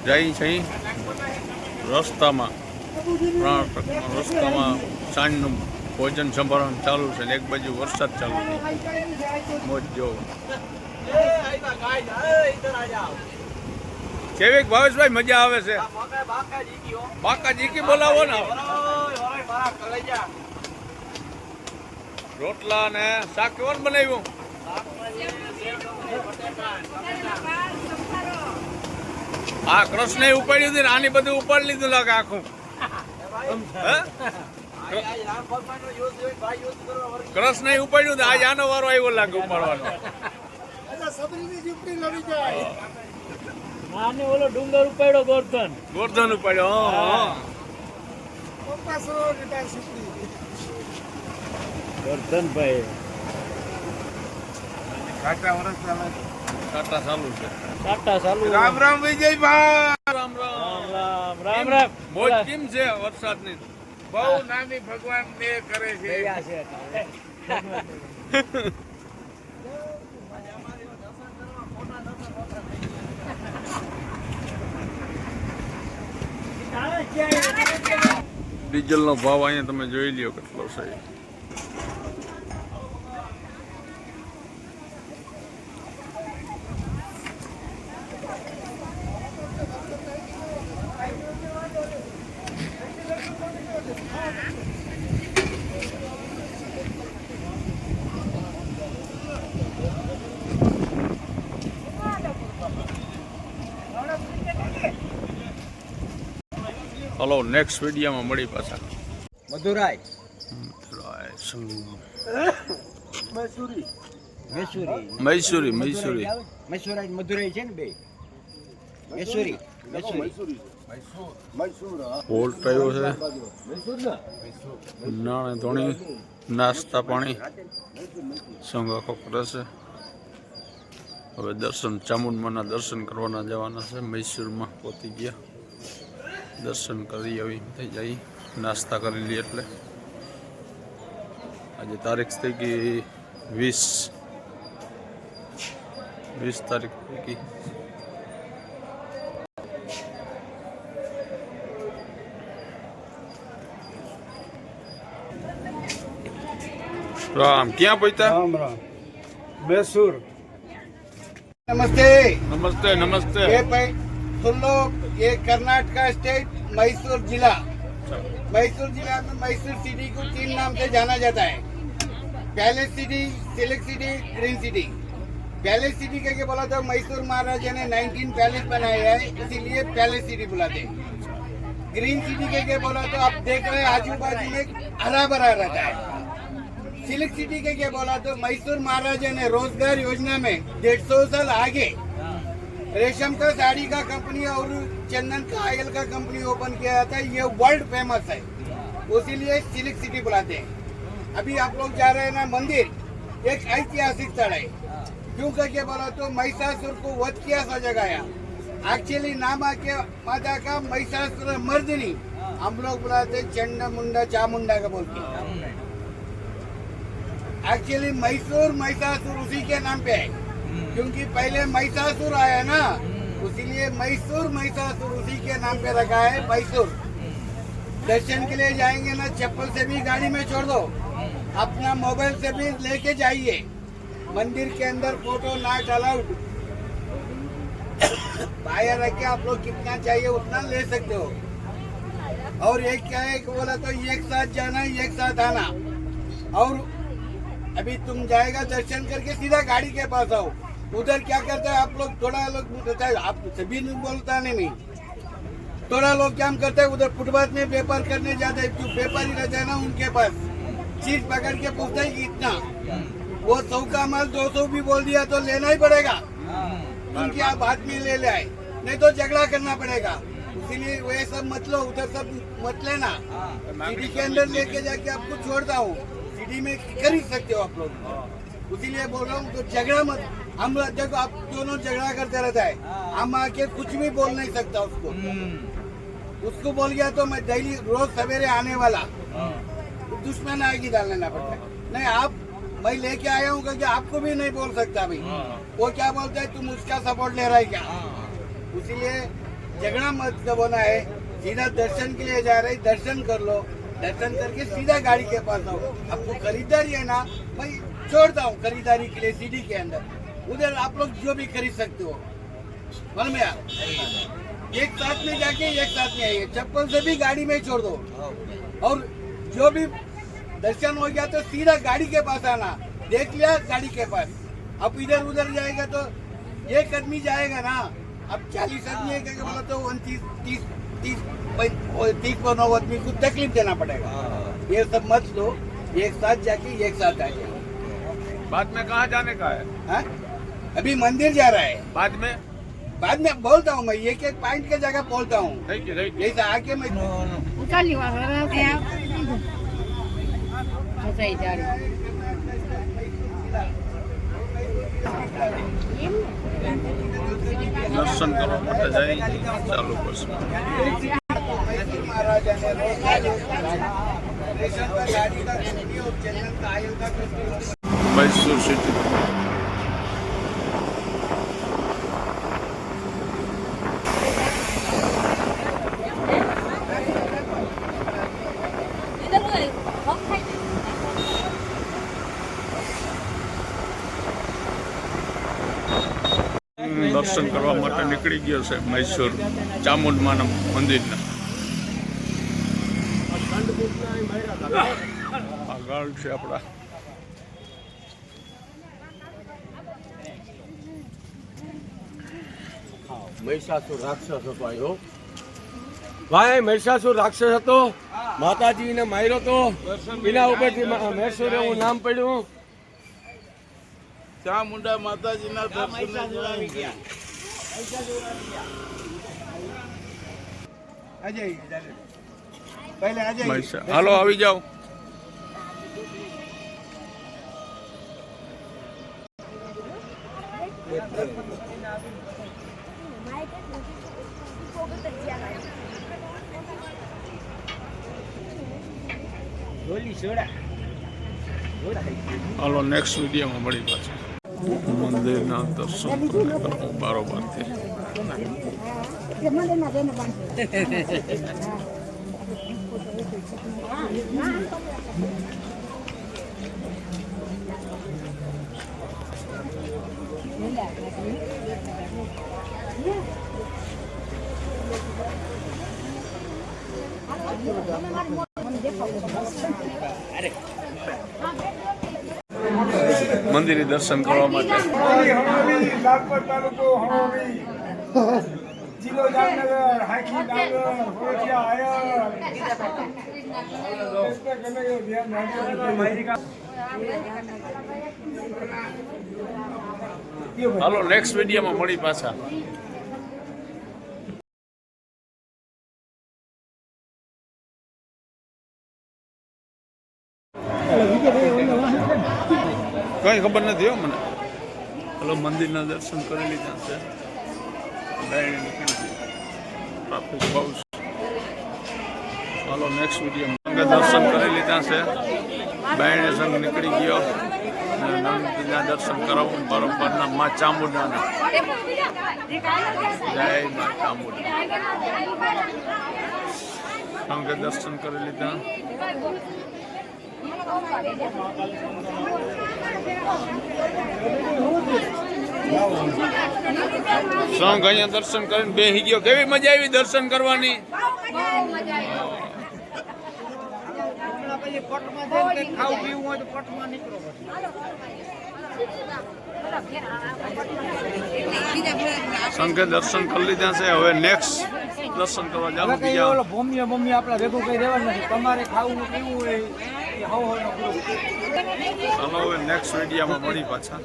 જાય છે રસ્તામાં સાંજનું ભોજન સંભાળવાનું ચાલુ છે ને એક બાજુ વરસાદ ચાલુ છે. મોજ જો કેવી ભાવેશભાઈ મજા આવે છે. બાકા જીકી બોલાવો ને. રોટલા ને શાક કેવું બનાવ્યું? હા, કૃષ્ણે ઉપાડ્યું હતું ને આની બધું ઉપાડી લીધું લાગે આખું. કૃષ્ણે ઉપાડ્યું આજ આનો વારો આવ્યો લાગે ઉપાડવાનો. ઓલો ડુંગર ઉપાડ્યો ગોરધન ઉપાડ્યો. ગોરધનભાઈ કાટા ચાલુ છે. રામ રામ વિજયભાઈ. રામ રામ રામ રામ રામ. મોજ કેમ છે વરસાદની? બહુ નાની ભગવાન ને કરે છે. ડીઝલનો ભાવ અહીંયા તમે જોઈ લ્યો કેટલો છે. હલો, નેક્સ્ટ વિડીયોમાં મળી પાછા. મધુરાય મૈસુરી મધુરાઈ છે ને બે મૈસુરી બોલ્ટ આવ્યો છે. નાણે ધોણી નાસ્તા પાણી સંગ આખો કરે છે. હવે દર્શન ચામુંડમાના દર્શન કરવાના જવાના છે. મૈસૂરમાં પહોંચી ગયા, દર્શન કરી આવી થઈ જાય, નાસ્તા કરી લઈએ. એટલે આજે તારીખ થઈ ગઈ 20 તારીખ થઈ ગઈ. राम क्या पूछता? राम राम मैसूर। नमस्ते नमस्ते नमस्ते। ये सुन लो, ये कर्नाटका स्टेट मैसूर जिला। मैसूर जिला में मैसूर सिटी को 3 नाम से जाना जाता है। Palace city, silk city, green city. Palace city के बोला तो मैसूर महाराजा ने 19 पैलेस बनाए हैं, इसीलिए पैलेस सिटी बुलाते हैं। ग्रीन सिटी के बोला तो आप देख रहे हैं आजू बाजू में हरा भरा रहता है। सिल्क सिटी के क्या बोला तो मैसूर महाराजा ने रोजगार योजना में 150 साल आगे रेशम का साड़ी का कंपनी और चंदन का ऑयल का कंपनी ओपन किया था। ये वर्ल्ड फेमस है, उसीलिए सिल्क सिटी बुलाते हैं। अभी आप लोग जा रहे हैं ना मंदिर, एक ऐतिहासिक स्थल है। क्यों करके बोला तो महिषासुर को वध किया सा जगाया। एक्चुअली नाम आके माता का महिषासुर मर्दिनी, हम लोग बुलाते चंड मुंडा चामुंडा का बोलते हैं। एक्चुअली मैसूर महिषासुर उसी के नाम पे है, क्योंकि पहले महिषासुर आया ना, इसीलिए मैसूर महिषासुर उसी के नाम पे रखा है मैसूर। दर्शन के लिए जाएंगे ना, चप्पल से भी गाड़ी में छोड़ दो, अपना मोबाइल से भी लेके जाइए। मंदिर के अंदर फोटो नॉट अलाउड। बाहर रख के आप लोग कितना चाहिए उतना ले सकते हो। और एक क्या है कि बोला तो एक साथ जाना एक साथ आना। और अभी तुम जाएगा दर्शन करके सीधा गाड़ी के पास आओ। उधर क्या करते हैं आप लोग, थोड़ा लोग बताए, आप सभी नहीं बोलता नहीं, थोड़ा लोग क्या करते हैं उधर फुटपाथ में व्यापार करने जाते हैं। जो व्यापारी रहते हैं ना उनके पास चीज पकड़ के पूछते हैं कि इतना, वो 100 का माल 200 भी बोल दिया तो लेना ही पड़ेगा, क्योंकि आप हाथ में ले आए, नहीं तो झगड़ा करना पड़ेगा। इसीलिए वे सब मत लो, उधर सब मत लेना। सिटी के अंदर लेके जाके आपको छोड़ता हूँ, सिटी में खरीद सकते हो आप लोग। इसीलिए बोल रहा हूँ तो झगड़ा मत। हम देखो आप दोनों झगड़ा करते रहता है, हम आके कुछ भी बोल नहीं सकता उसको। उसको बोल गया तो मैं डेली रोज सवेरे आने वाला दुश्मन आएगी डाल लेना पड़ता है। नहीं आप, मैं लेके आया हूँ क्योंकि आपको भी नहीं बोल सकता भाई। वो क्या बोलता है तुम उसका सपोर्ट ले रहा है क्या, इसीलिए झगड़ा मत होना है, सीधा दर्शन के लिए जा रहे, दर्शन कर लो, दर्शन करके सीधा गाड़ी के पास आओ। आपको खरीदारी है ना, मैं छोड़ता हूँ खरीदारी के लिए सीढ़ी के अंदर, उधर आप लोग जो भी खरीद सकते हो। मालूम है यार, एक साथ में जाके एक साथ में आइए, चप्पल से भी गाड़ी में छोड़ दो, और जो भी दर्शन हो गया तो सीधा गाड़ी के पास आना, देख लिया गाड़ी के पास। अब इधर उधर जाएगा तो एक आदमी जाएगा ना, अब 40 आदमी है क्या बोला तो 30 पर 9 आदमी को तकलीफ देना पड़ेगा। ये सब मत लो, एक साथ जाके एक साथ आ जाए। बाद में कहाँ जाने का है? हाँ? अभी मंदिर जा रहा है, बाद में बोलता हूँ मैं, एक एक पॉइंट के जगह बोलता हूँ, थैंक यू जैसे आके मैं દર્શન કરવા માટે જાય ચાલુ કરશું। महाराजा ने रेशन का गाड़ी का कुश्ती और चंदन का आयल का कुश्ती। मैसूर सिटी દર્શન કરવા માટે નીકળી ગયો છે મૈસૂર ચામુંડમાના મંદિરના। આગળ છે આપણા મહિષાસુર રાક્ષસ હતો આવ્યો ભાઈ, મહિષાસુર રાક્ષસ હતો, માતાજીને માર્યો તો, એના ઉપરથી મહેશ્વર એવું નામ પડ્યું। ચામુંડા માતાજીના દર્શન અજય પહેલે અજય મૈસા હાલો આવી જાઓ। હાલો નેક્સ્ટ વિડીયોમાં મળી પાછા મંદિરના દર્શન કરો બારોબારથી। મંદિરે દર્શન કરવા માટે લાલપત તાલુકો હળવદી જિલ્લો જામનગર હાકી ડાંગર કોઠિયા આયર હાલો નેક્સ્ટ વિડીયોમાં મળી પાછા। કઈ ખબર નથી હો મને। હલો મંદિરના દર્શન કરી લીધા છે, ટ્રાફિક બહુ છે। હાલો નેક્સ્ટ વિડીયો દર્શન કરી લીધા છે, બાયણે સંઘ નીકળી ગયો, નંદના દર્શન કરાવું બરોબરના મા ચામુંડાના। જય મા ચામુંડા। સંઘે દર્શન કરી લીધા। સંઘ અહીંયા દર્શન કરીને બેસી ગયો। કેવી મજા આવી દર્શન કરવાની? સંઘે દર્શન કરી લીધા છે, હવે નેક્સ્ટ દર્શન કરવા જાવ બીજા। ભૂમિયા આપણા ભેગું કઈ રહેવાનું નથી, તમારે ખાવું પીવું હોય ચાલો હવે નેક્સ્ટ વિડીયોમાં મળી પાછા।